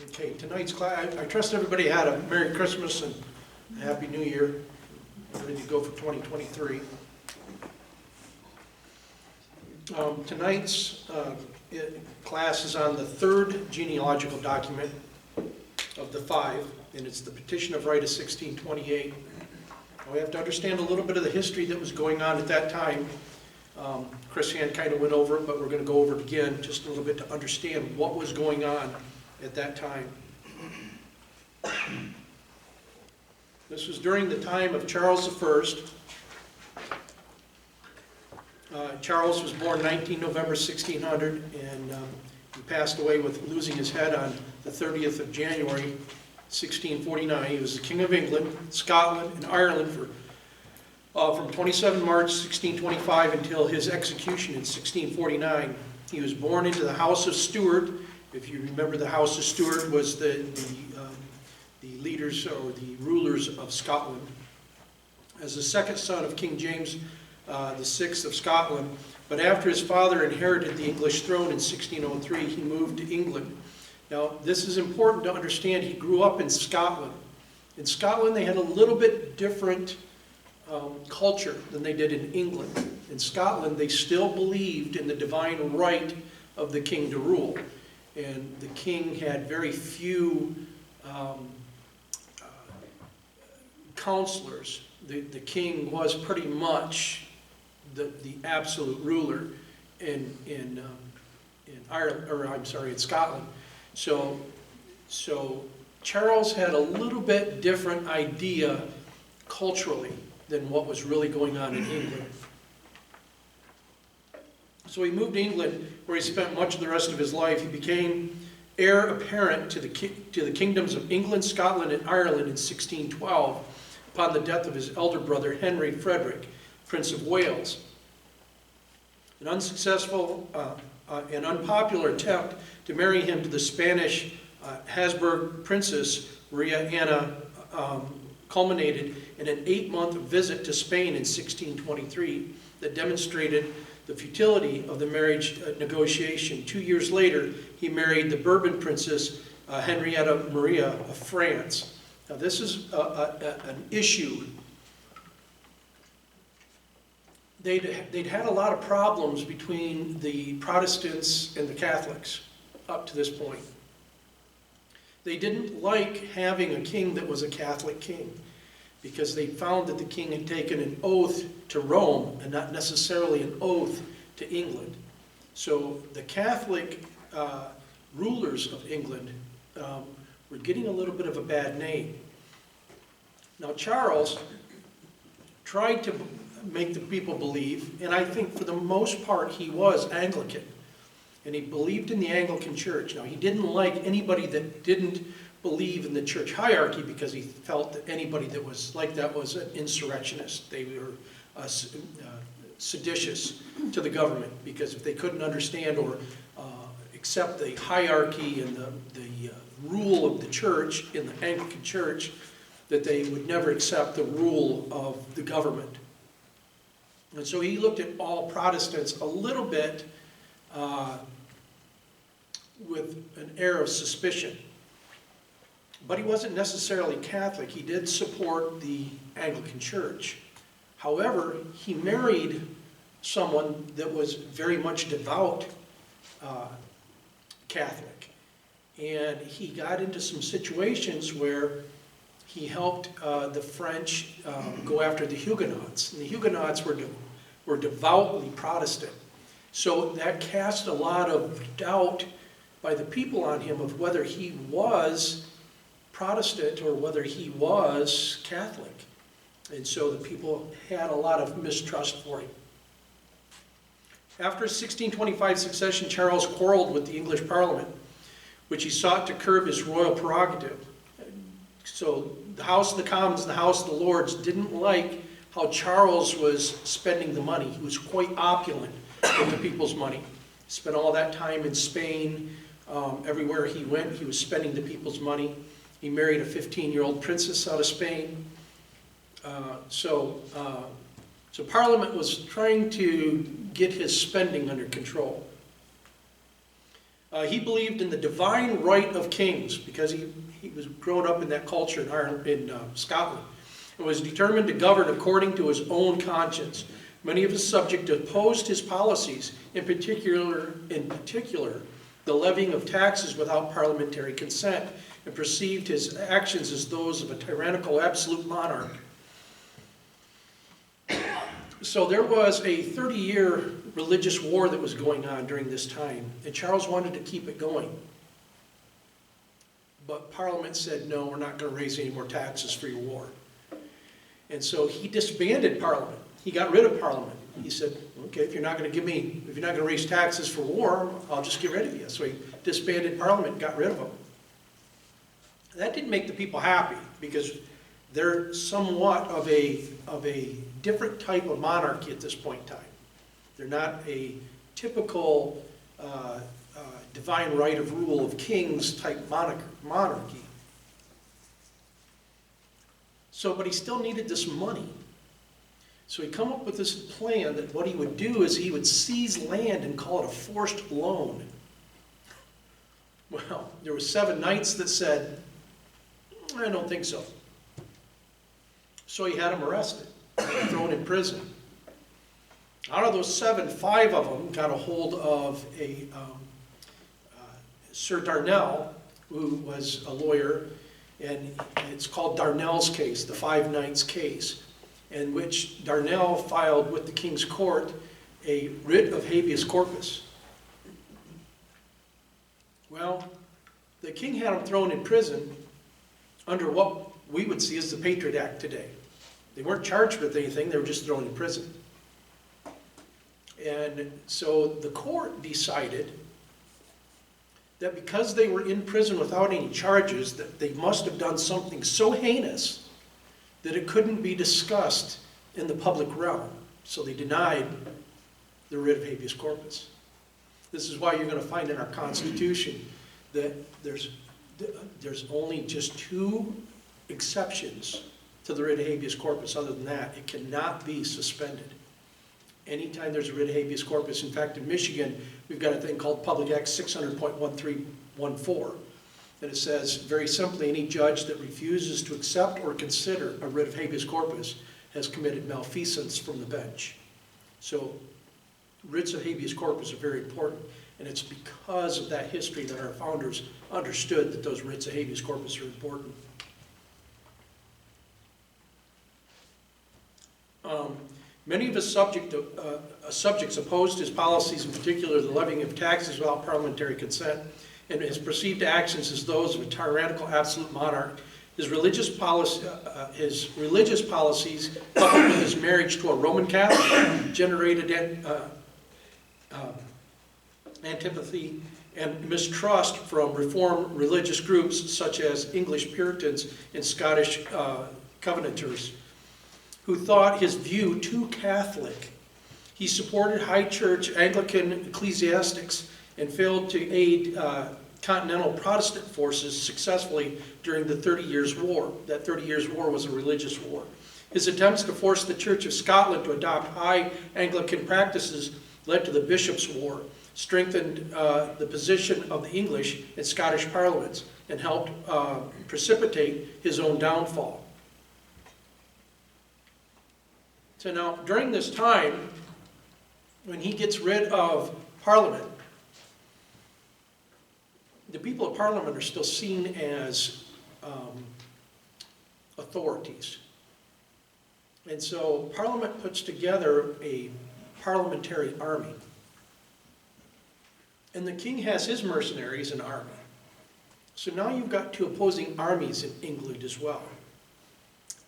Okay, tonight's class, I trust everybody had a Merry Christmas and a Happy New Year. Ready to go for 2023. Tonight's class is on the third genealogical document of the five, and it's the Petition of Right of 1628. Now, we have to understand a little bit of the history that was going on at that time. Chris Hand kind of went over it, but we're going to go over it again just a little bit to understand what was going on at that time. This was during the time of Charles I. Charles was born 19 November 1600, and he passed away with losing his head on the 30th of January 1649. He was the King of England, Scotland, and Ireland from 27 March 1625 until his execution in 1649. He was born into the House of Stuart. If you remember, the House of Stuart was the leaders or the rulers of Scotland. As the second son of King James the Sixth of Scotland, but after his father inherited the English throne in 1603, he moved to England. Now, this is important to understand. He grew up in Scotland. In Scotland, they had a little bit different culture than they did in England. In Scotland, they still believed in the divine right of the king to rule. And the king had very few counselors. The king was pretty much the absolute ruler in Ireland, or I'm sorry, in Scotland. So Charles had a little bit different idea culturally than what was really going on in England. So he moved to England, where he spent much of the rest of his life. He became heir apparent to the kingdoms of England, Scotland, and Ireland in 1612, upon the death of his elder brother Henry Frederick, Prince of Wales. An unsuccessful and unpopular attempt to marry him to the Spanish Habsburg princess Maria Anna culminated in an 8-month visit to Spain in 1623 that demonstrated the futility of the marriage negotiation. 2 years later, he married the Bourbon princess Henrietta Maria of France. Now, this is an issue. They'd had a lot of problems between the Protestants and the Catholics up to this point. They didn't like having a king that was a Catholic king, because they found that the king had taken an oath to Rome and not necessarily an oath to England. So the Catholic rulers of England were getting a little bit of a bad name. Now, Charles tried to make the people believe, and I think for the most part he was Anglican, and he believed in the Anglican Church. Now, he didn't like anybody that didn't believe in the church hierarchy, because he felt that anybody that was like that was an insurrectionist. They were seditious to the government, because if they couldn't understand or accept the hierarchy and the rule of the church in the Anglican Church, that they would never accept the rule of the government. And so he looked at all Protestants a little bit with an air of suspicion. But he wasn't necessarily Catholic. He did support the Anglican Church. However, he married someone that was very much devout Catholic. And he got into some situations where he helped the French go after the Huguenots. And the Huguenots were devoutly Protestant. So that cast a lot of doubt by the people on him of whether he was Protestant or whether he was Catholic. And so the people had a lot of mistrust for him. After 1625 succession, Charles quarreled with the English Parliament, which he sought to curb his royal prerogative. So the House of the Commons and the House of the Lords didn't like how Charles was spending the money. He was quite opulent with the people's money. He spent all that time in Spain. Everywhere he went, he was spending the people's money. He married a 15-year-old princess out of Spain. So Parliament was trying to get his spending under control. He believed in the divine right of kings because he was grown up in that culture in Ireland, in Scotland, and was determined to govern according to his own conscience. Many of his subjects opposed his policies, in particular, the levying of taxes without parliamentary consent, and perceived his actions as those of a tyrannical absolute monarch. So there was a 30-year religious war that was going on during this time, and Charles wanted to keep it going. But Parliament said, no, we're not going to raise any more taxes for your war. And so he disbanded Parliament. He got rid of Parliament. He said, okay, if you're not going to raise taxes for war, I'll just get rid of you. So he disbanded Parliament and got rid of them. That didn't make the people happy because they're somewhat of a different type of monarchy at this point in time. They're not a typical divine right of rule of kings type monarchy. So, but he still needed this money. So he come up with this plan that what he would do is he would seize land and call it a forced loan. Well, there were 7 knights that said, I don't think so. So he had them arrested, thrown in prison. Out of those 7, 5 of them got a hold of a Sir Darnell, who was a lawyer, and it's called Darnell's case, the 5 Knights case, in which Darnell filed with the King's Court a writ of habeas corpus. Well, the king had them thrown in prison under what we would see as the Patriot Act today. They weren't charged with anything, they were just thrown in prison. And so the court decided that because they were in prison without any charges, that they must have done something so heinous that it couldn't be discussed in the public realm. So they denied the writ of habeas corpus. This is why you're going to find in our Constitution that there's only just 2 exceptions to the writ of habeas corpus. Other than that, it cannot be suspended. Anytime there's a writ of habeas corpus, in fact, in Michigan, we've got a thing called Public Act 600.1314. And it says, very simply, any judge that refuses to accept or consider a writ of habeas corpus has committed malfeasance from the bench. So writs of habeas corpus are very important, and it's because of that history that our founders understood that those writs of habeas corpus are important. Many of his subjects opposed his policies, in particular the levying of taxes without parliamentary consent, and his perceived actions as those of a tyrannical absolute monarch. His religious policies, coupled with his marriage to a Roman Catholic, generated antipathy and mistrust from reform religious groups such as English Puritans and Scottish Covenanters, who thought his view too Catholic. He supported high church Anglican ecclesiastics and failed to aid continental Protestant forces successfully during the 30 Years' War. That 30 Years' War was a religious war. His attempts to force the Church of Scotland to adopt high Anglican practices led to the Bishops' War, strengthened the position of the English and Scottish parliaments, and helped precipitate his own downfall. So now, during this time, when he gets rid of Parliament, the people of Parliament are still seen as authorities. And so Parliament puts together a parliamentary army. And the king has his mercenaries and army. So now you've got 2 opposing armies in England as well.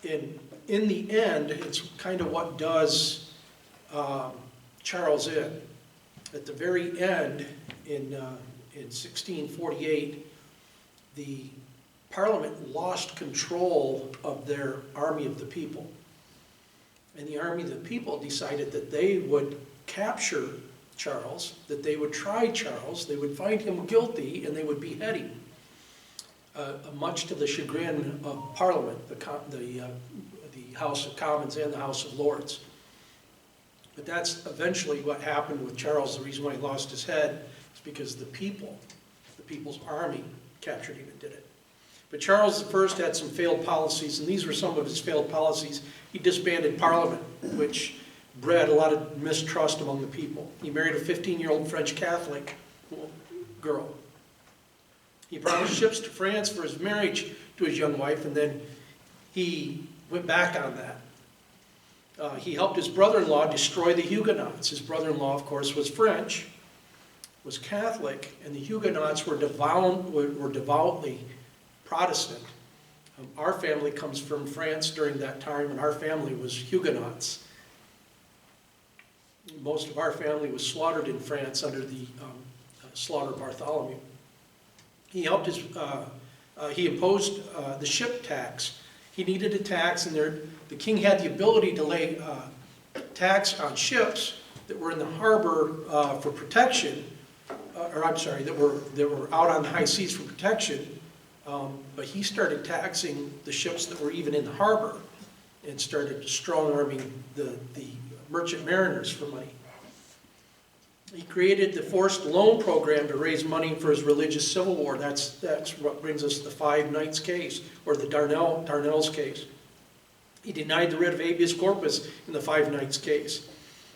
And in the end, it's kind of what does Charles in. At the very end, in 1648, the Parliament lost control of their army of the people. And the army of the people decided that they would capture Charles, that they would try Charles, they would find him guilty, and they would behead him. Much to the chagrin of Parliament, the House of Commons and the House of Lords. But that's eventually what happened with Charles. The reason why he lost his head It's because the people's army captured him and did it. But Charles I had some failed policies, and these were some of his failed policies. He disbanded Parliament, which bred a lot of mistrust among the people. He married a 15-year-old French Catholic girl. He promised ships to France for his marriage to his young wife, and then he went back on that. He helped his brother-in-law destroy the Huguenots. His brother-in-law, of course, was French, was Catholic, and the Huguenots were devoutly Protestant. Our family comes from France during that time, and our family was Huguenots. Most of our family was slaughtered in France under the slaughter of Bartholomew. He helped he imposed the ship tax. He needed a tax, and the king had the ability to lay tax on ships that were in the harbor for protection, that were out on the high seas for protection. But he started taxing the ships that were even in the harbor and started strong-arming the merchant mariners for money. He created the forced loan program to raise money for his religious civil war. That's what brings us to the Five Knights case, or the Darnell's case. He denied the writ of habeas corpus in the Five Knights case.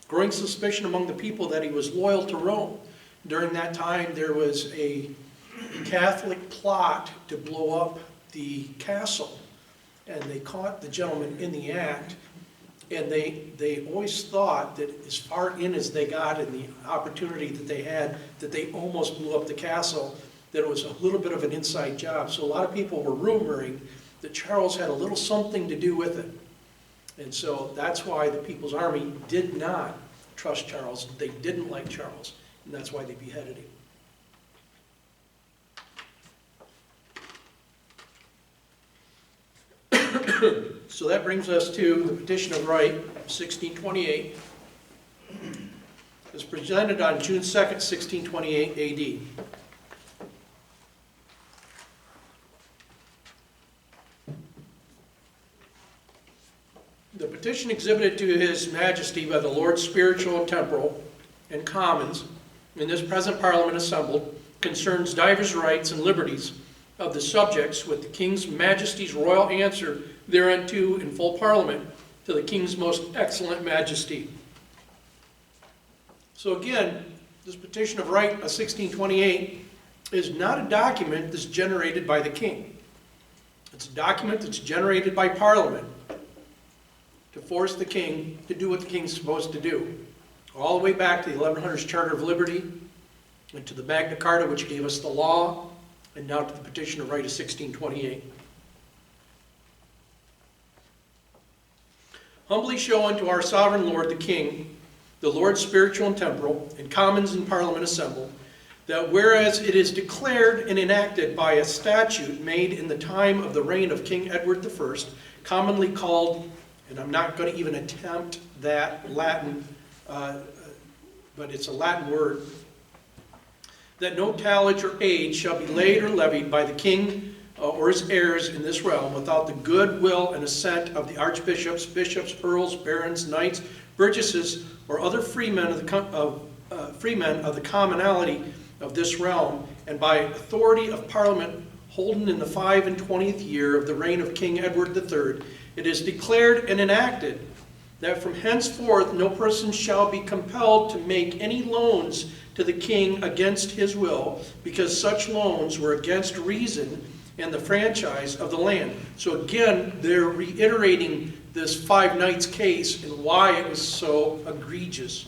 Growing suspicion among the people that he was loyal to Rome. During that time, there was a Catholic plot to blow up the castle, and they caught the gentleman in the act, and they always thought that as far in as they got and the opportunity that they had, that they almost blew up the castle, that it was a little bit of an inside job. So a lot of people were rumoring that Charles had a little something to do with it. And so that's why the People's Army did not trust Charles. They didn't like Charles, and that's why they beheaded him. So that brings us to the Petition of Right, 1628. It was presented on June 2nd, 1628 AD. The petition exhibited to His Majesty by the Lords Spiritual, Temporal, and Commons in this present Parliament assembled concerns divers rights and liberties of the subjects, with the King's Majesty's royal answer thereunto in full Parliament to the King's most excellent Majesty. So again, this Petition of Right of 1628 is not a document that's generated by the King. It's a document that's generated by Parliament to force the King to do what the King's supposed to do. All the way back to the 1100s Charter of Liberty, and to the Magna Carta, which gave us the law, and now to the Petition of Right of 1628. Humbly show unto our sovereign Lord the King, the Lords Spiritual and Temporal, and Commons and Parliament assembled, that whereas it is declared and enacted by a statute made in the time of the reign of King Edward I, commonly called, and I'm not going to even attempt that Latin, but it's a Latin word, that no tallage or aid shall be laid or levied by the king or his heirs in this realm without the good will and assent of the archbishops, bishops, earls, barons, knights, burgesses, or other freemen of the commonalty of this realm, and by authority of Parliament holden in the 25th year of the reign of King Edward III, it is declared and enacted that from henceforth no person shall be compelled to make any loans to the king against his will, because such loans were against reason and the franchise of the land. So again, they're reiterating this Five Knights case and why it was so egregious.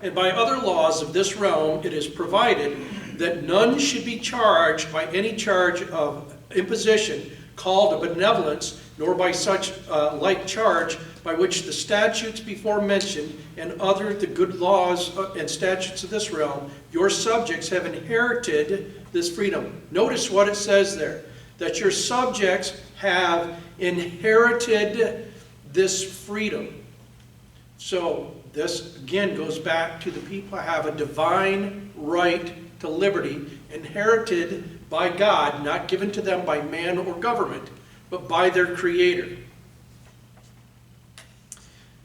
And by other laws of this realm, it is provided that none should be charged by any charge of imposition called a benevolence, nor by such like charge by which the statutes before mentioned and other the good laws and statutes of this realm, your subjects have inherited this freedom. Notice what it says there, that your subjects have inherited this freedom. So this again goes back to the people have a divine right to liberty, inherited by God, not given to them by man or government, but by their Creator.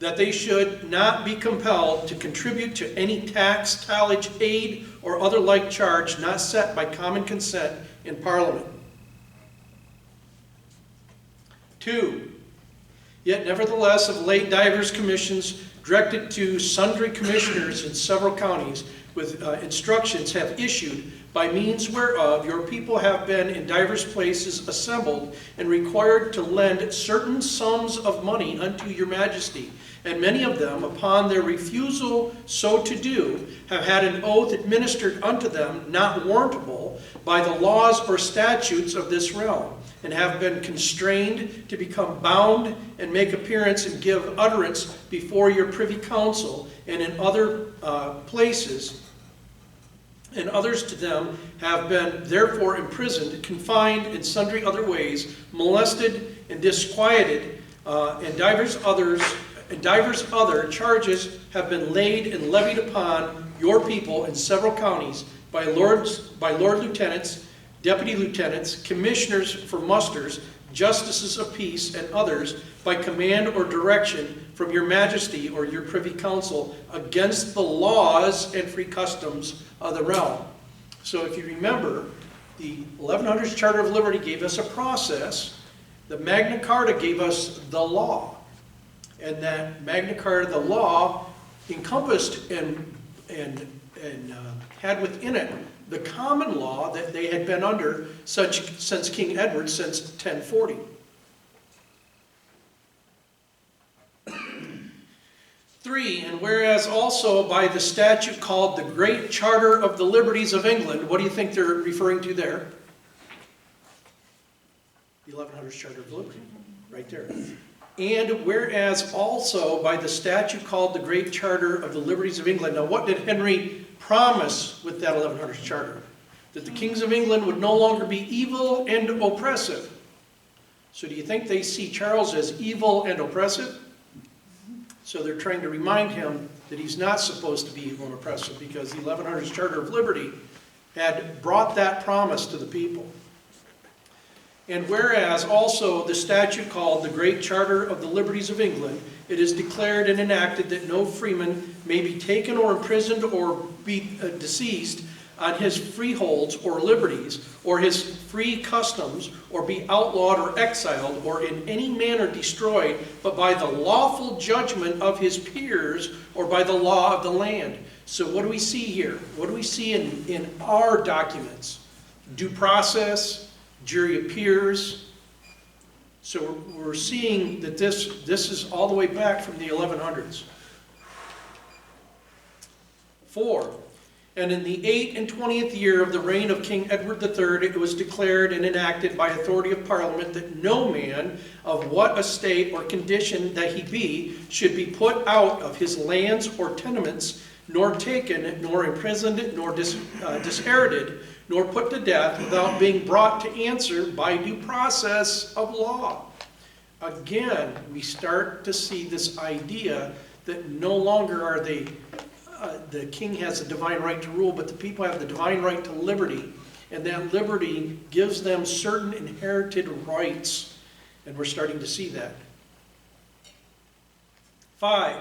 that they should not be compelled to contribute to any tax, tillage, aid, or other like charge not set by common consent in Parliament. 2. Yet nevertheless of late divers commissions directed to sundry commissioners in several counties with instructions have issued, by means whereof your people have been in divers places assembled and required to lend certain sums of money unto your majesty. And many of them, upon their refusal so to do, have had an oath administered unto them, not warrantable by the laws or statutes of this realm, and have been constrained to become bound and make appearance and give utterance before your privy council and in other places. And others to them have been therefore imprisoned, confined in sundry other ways, molested and disquieted, and divers other charges have been laid and levied upon your people in several counties by Lord Lieutenants, Deputy Lieutenants, Commissioners for Musters, Justices of Peace, and others by command or direction from your Majesty or your Privy Council against the laws and free customs of the realm. So if you remember, the 1100s Charter of Liberty gave us a process. The Magna Carta gave us the law. And that Magna Carta, the law, encompassed and had within it the common law that they had been under since King Edward, since 1040. Three, and whereas also by the statute called the Great Charter of the Liberties of England, what do you think they're referring to there? The 1100s Charter of Liberty, right there. And whereas also by the statute called the Great Charter of the Liberties of England. Now what did Henry promise with that 1100s Charter? That the kings of England would no longer be evil and oppressive. So do you think they see Charles as evil and oppressive? So they're trying to remind him that he's not supposed to be evil and oppressive, because the 1100s Charter of Liberty had brought that promise to the people. And whereas also the statute called the Great Charter of the Liberties of England, it is declared and enacted that no freeman may be taken or imprisoned or be deceased on his freeholds or liberties, or his free customs, or be outlawed or exiled, or in any manner destroyed, but by the lawful judgment of his peers, or by the law of the land. So what do we see here? What do we see in our documents? Due process, jury of peers. So we're seeing that this is all the way back from the 1100s. 4. And in the 8th and 20th year of the reign of King Edward III, it was declared and enacted by authority of Parliament that no man, of what estate or condition that he be, should be put out of his lands or tenements, nor taken, nor imprisoned, nor disherited, nor put to death, without being brought to answer by due process of law. Again, we start to see this idea that no longer are they the king has a divine right to rule, but the people have the divine right to liberty. And that liberty gives them certain inherited rights. And we're starting to see that. 5.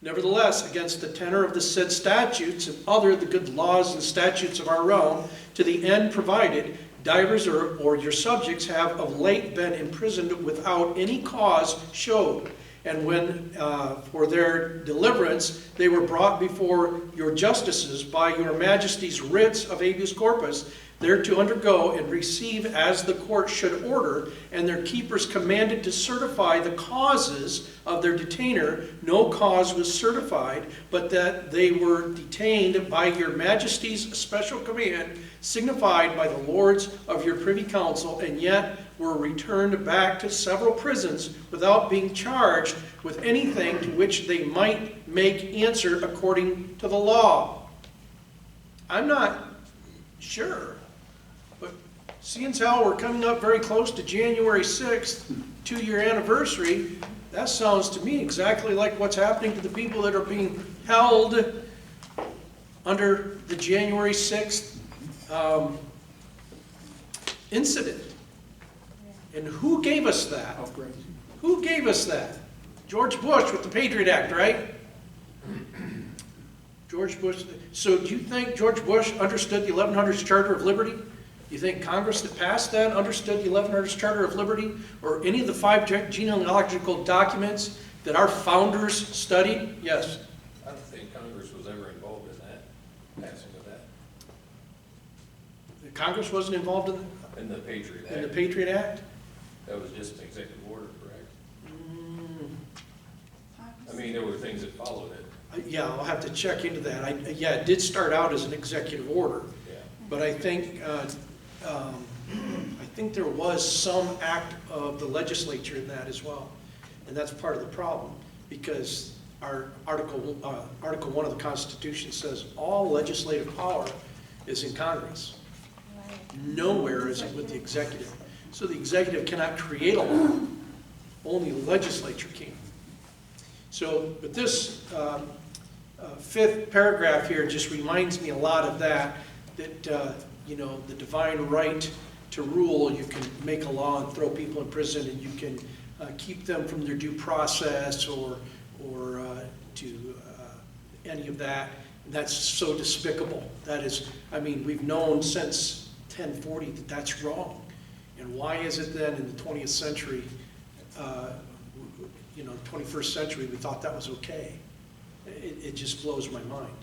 Nevertheless, against the tenor of the said statutes and other the good laws and statutes of our realm, to the end provided, divers or your subjects have of late been imprisoned without any cause showed. And when, for their deliverance, they were brought before your justices by your majesty's writs of habeas corpus, there to undergo and receive as the court should order, and their keepers commanded to certify the causes of their detainer, no cause was certified, but that they were detained by your majesty's special command, signified by the lords of your privy council, and yet were returned back to several prisons without being charged with anything to which they might make answer according to the law. I'm not sure, but seeing as how we're coming up very close to January 6th, 2-year anniversary, that sounds to me exactly like what's happening to the people that are being held under the January 6th incident. And who gave us that? Who gave us that? George Bush with the Patriot Act, right? George Bush. So do you think George Bush understood the 1100s Charter of Liberty? You think Congress that passed that understood the 1100s Charter of Liberty? Or any of the 5 genealogical documents that our founders studied? Yes. I don't think Congress was ever involved in that, passing of that. Congress wasn't involved In the Patriot Act. in the Patriot Act? That was just an executive order, correct? I mean, there were things that followed it. Yeah, I'll have to check into that. Yeah, it did start out as an executive order, Yeah. but I think there was some act of the legislature in that as well, and that's part of the problem, because our Article 1 of the Constitution says all legislative power is in Congress. Nowhere is it with the executive. So the executive cannot create a law. Only the legislature can. So, but this 5th paragraph here just reminds me a lot of that, you know, the divine right to rule. You can make a law and throw people in prison, and you can keep them from their due process or to any of that. That's so despicable. That is, I mean, we've known since 1040 that that's wrong. And why is it then in the 20th century, you know, 21st century, we thought that was okay? It just blows my mind.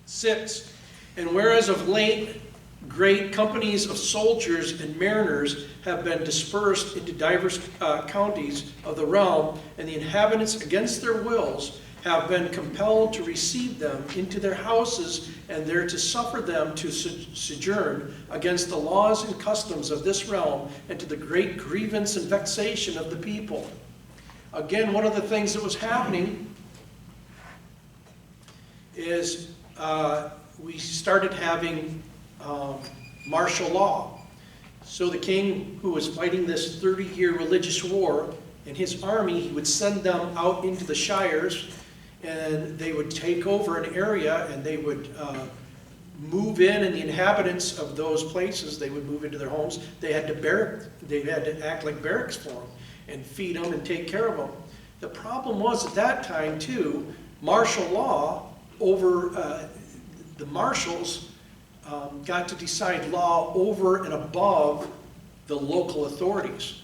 6, and whereas of late great companies of soldiers and mariners have been dispersed into divers counties of the realm, and the inhabitants against their wills have been compelled to receive them into their houses, and there to suffer them to sojourn against the laws and customs of this realm, and to the great grievance and vexation of the people. Again, one of the things that was happening is we started having martial law. So the king, who was fighting this 30-year religious war, and his army, he would send them out into the shires, and they would take over an area, and they would move in, and the inhabitants of those places, they would move into their homes. They had to act like barracks for them and feed them and take care of them. The problem was at that time too, martial law over the marshals got to decide law over and above the local authorities.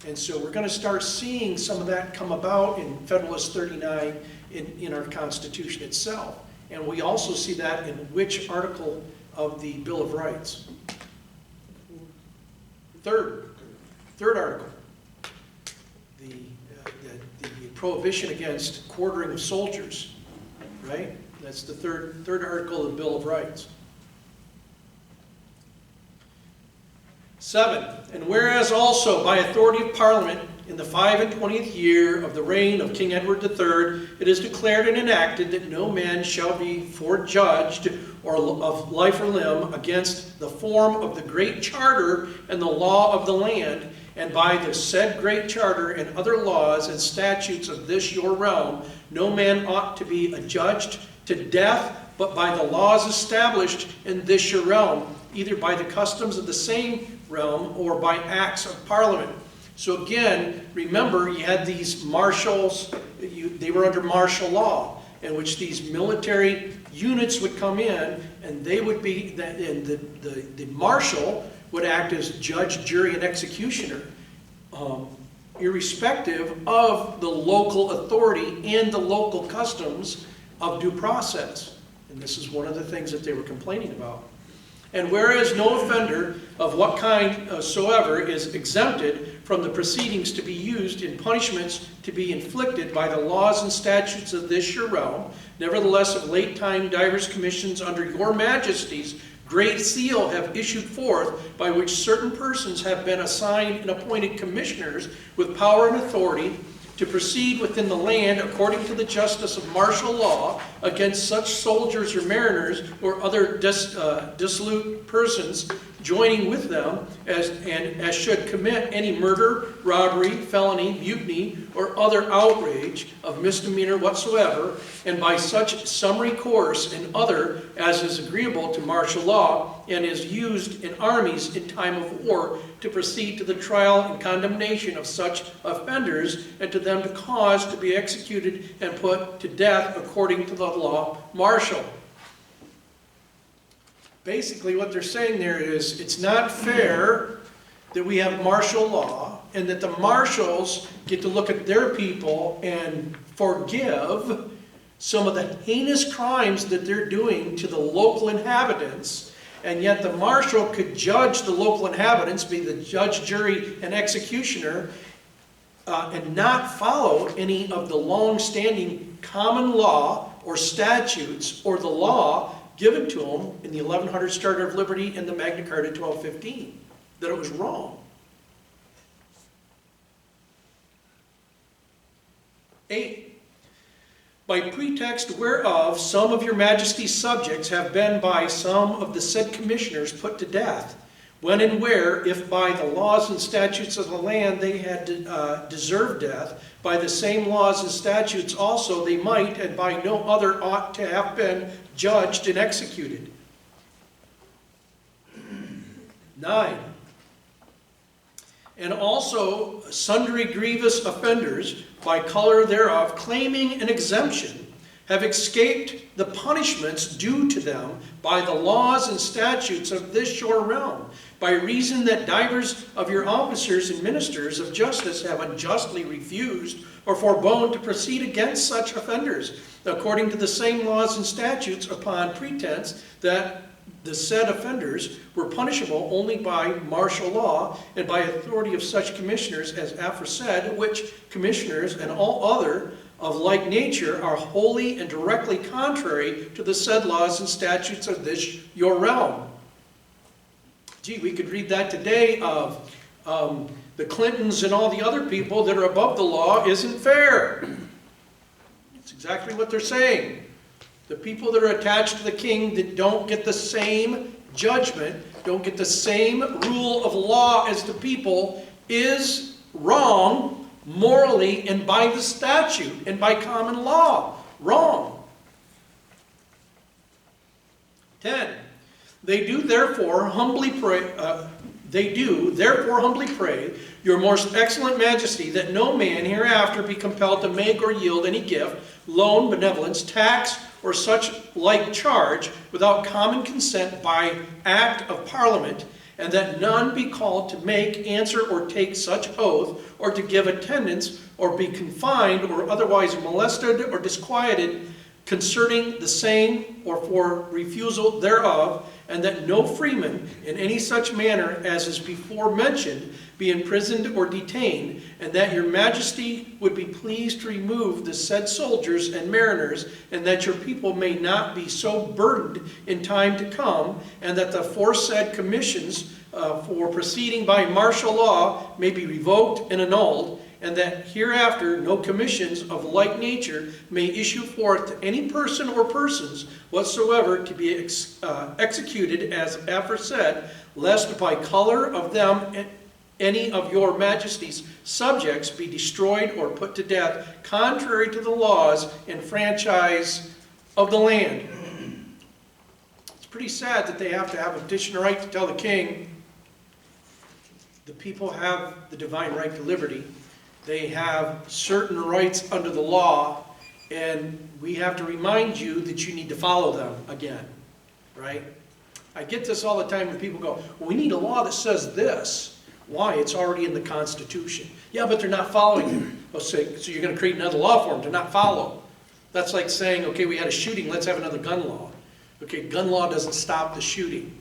And so we're going to start seeing some of that come about in Federalist 39 in our Constitution itself. And we also see that in which article of the Bill of Rights? Third article. The prohibition against quartering of soldiers, right? That's the third article of the Bill of Rights. 7, and whereas also by authority of Parliament in the 25th year of the reign of King Edward III, it is declared and enacted that no man shall be forejudged or of life or limb against the form of the Great Charter and the law of the land, and by the said Great Charter and other laws and statutes of this your realm, no man ought to be adjudged to death, but by the laws established in this your realm, either by the customs of the same realm or by acts of Parliament. So again, remember, you had these marshals, they were under martial law, in which these military units would come in, and they would be, and the marshal would act as judge, jury, and executioner, irrespective of the local authority and the local customs of due process. And this is one of the things that they were complaining about. And whereas no offender of what kind soever is exempted from the proceedings to be used in punishments to be inflicted by the laws and statutes of this your realm, nevertheless of late time divers commissions under your majesty's great seal have issued forth, by which certain persons have been assigned and appointed commissioners with power and authority to proceed within the land according to the justice of martial law against such soldiers or mariners or other dissolute persons joining with them as should commit any murder, robbery, felony, mutiny, or other outrage of misdemeanor whatsoever, and by such summary course and other as is agreeable to martial law, and is used in armies in time of war, to proceed to the trial and condemnation of such offenders, and to them to cause to be executed and put to death according to the law martial. Basically what they're saying there is, it's not fair that we have martial law and that the marshals get to look at their people and forgive some of the heinous crimes that they're doing to the local inhabitants, and yet the marshal could judge the local inhabitants, be the judge, jury, and executioner, and not follow any of the long-standing common law or statutes or the law given to them in the 1100 Charter of Liberty and the Magna Carta 1215, that it was wrong. 8. By pretext whereof some of your Majesty's subjects have been by some of the said commissioners put to death, when and where, if by the laws and statutes of the land they had deserved death, by the same laws and statutes also they might, and by no other ought to have been judged and executed. 9. And also sundry grievous offenders, by color thereof, claiming an exemption, have escaped the punishments due to them by the laws and statutes of this your realm, by reason that divers of your officers and ministers of justice have unjustly refused or forbore to proceed against such offenders, according to the same laws and statutes, upon pretense that the said offenders were punishable only by martial law and by authority of such commissioners as aforesaid, which commissioners and all other of like nature are wholly and directly contrary to the said laws and statutes of this your realm. Gee, we could read that today of the Clintons and all the other people that are above the law isn't fair. It's exactly what they're saying. The people that are attached to the king that don't get the same judgment, don't get the same rule of law as the people, is wrong morally and by the statute and by common law. Wrong. 10. They do therefore humbly pray, your most excellent majesty, that no man hereafter be compelled to make or yield any gift, loan, benevolence, tax, or such like charge without common consent by act of parliament, and that none be called to make, answer, or take such oath, or to give attendance, or be confined, or otherwise molested or disquieted concerning the same, or for refusal thereof, and that no freeman in any such manner as is before mentioned be imprisoned or detained, and that your majesty would be pleased to remove the said soldiers and mariners, and that your people may not be so burdened in time to come, and that the aforesaid commissions for proceeding by martial law may be revoked and annulled, and that hereafter no commissions of like nature may issue forth to any person or persons whatsoever to be executed as aforesaid, lest by color of them any of your majesty's subjects be destroyed or put to death, contrary to the laws and franchise of the land. It's pretty sad that they have to have a petition of right to tell the king, the people have the divine right to liberty. They have certain rights under the law, and we have to remind you that you need to follow them again, right? I get this all the time when people go, well, we need a law that says this. Why? It's already in the Constitution. Yeah, but they're not following it. Oh, so you're going to create another law for them to not follow. That's like saying, okay, we had a shooting, let's have another gun law. Okay, gun law doesn't stop the shooting.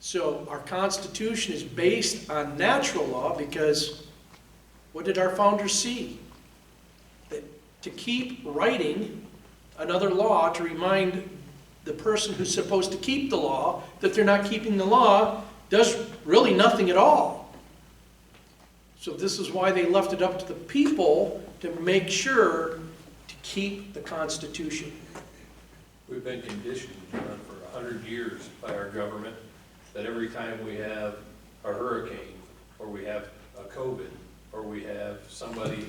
So our Constitution is based on natural law because what did our founders see? That to keep writing another law to remind the person who's supposed to keep the law that they're not keeping the law does really nothing at all. So this is why they left it up to the people to make sure to keep the Constitution. We've been conditioned for 100 years by our government that every time we have a hurricane, or we have a COVID, or we have somebody,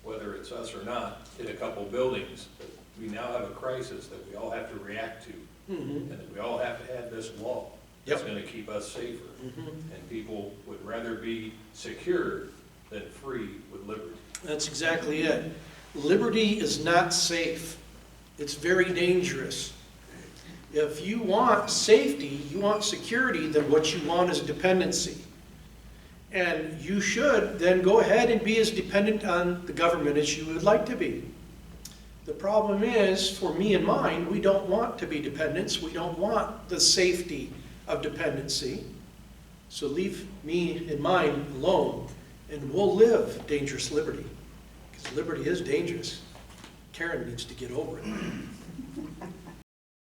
whether it's us or not, hit a couple buildings, that we now have a crisis that we all have to react to, and that we all have to have this law that's gonna keep us safer. And people would rather be secure than free with liberty. That's exactly it. Liberty is not safe. It's very dangerous. If you want safety, you want security, then what you want is dependency. And you should then go ahead and be as dependent on the government as you would like to be. The problem is, for me and mine, we don't want to be dependents. We don't want the safety of dependency. So leave me and mine alone, and we'll live dangerous liberty. Because liberty is dangerous. Karen needs to get over it.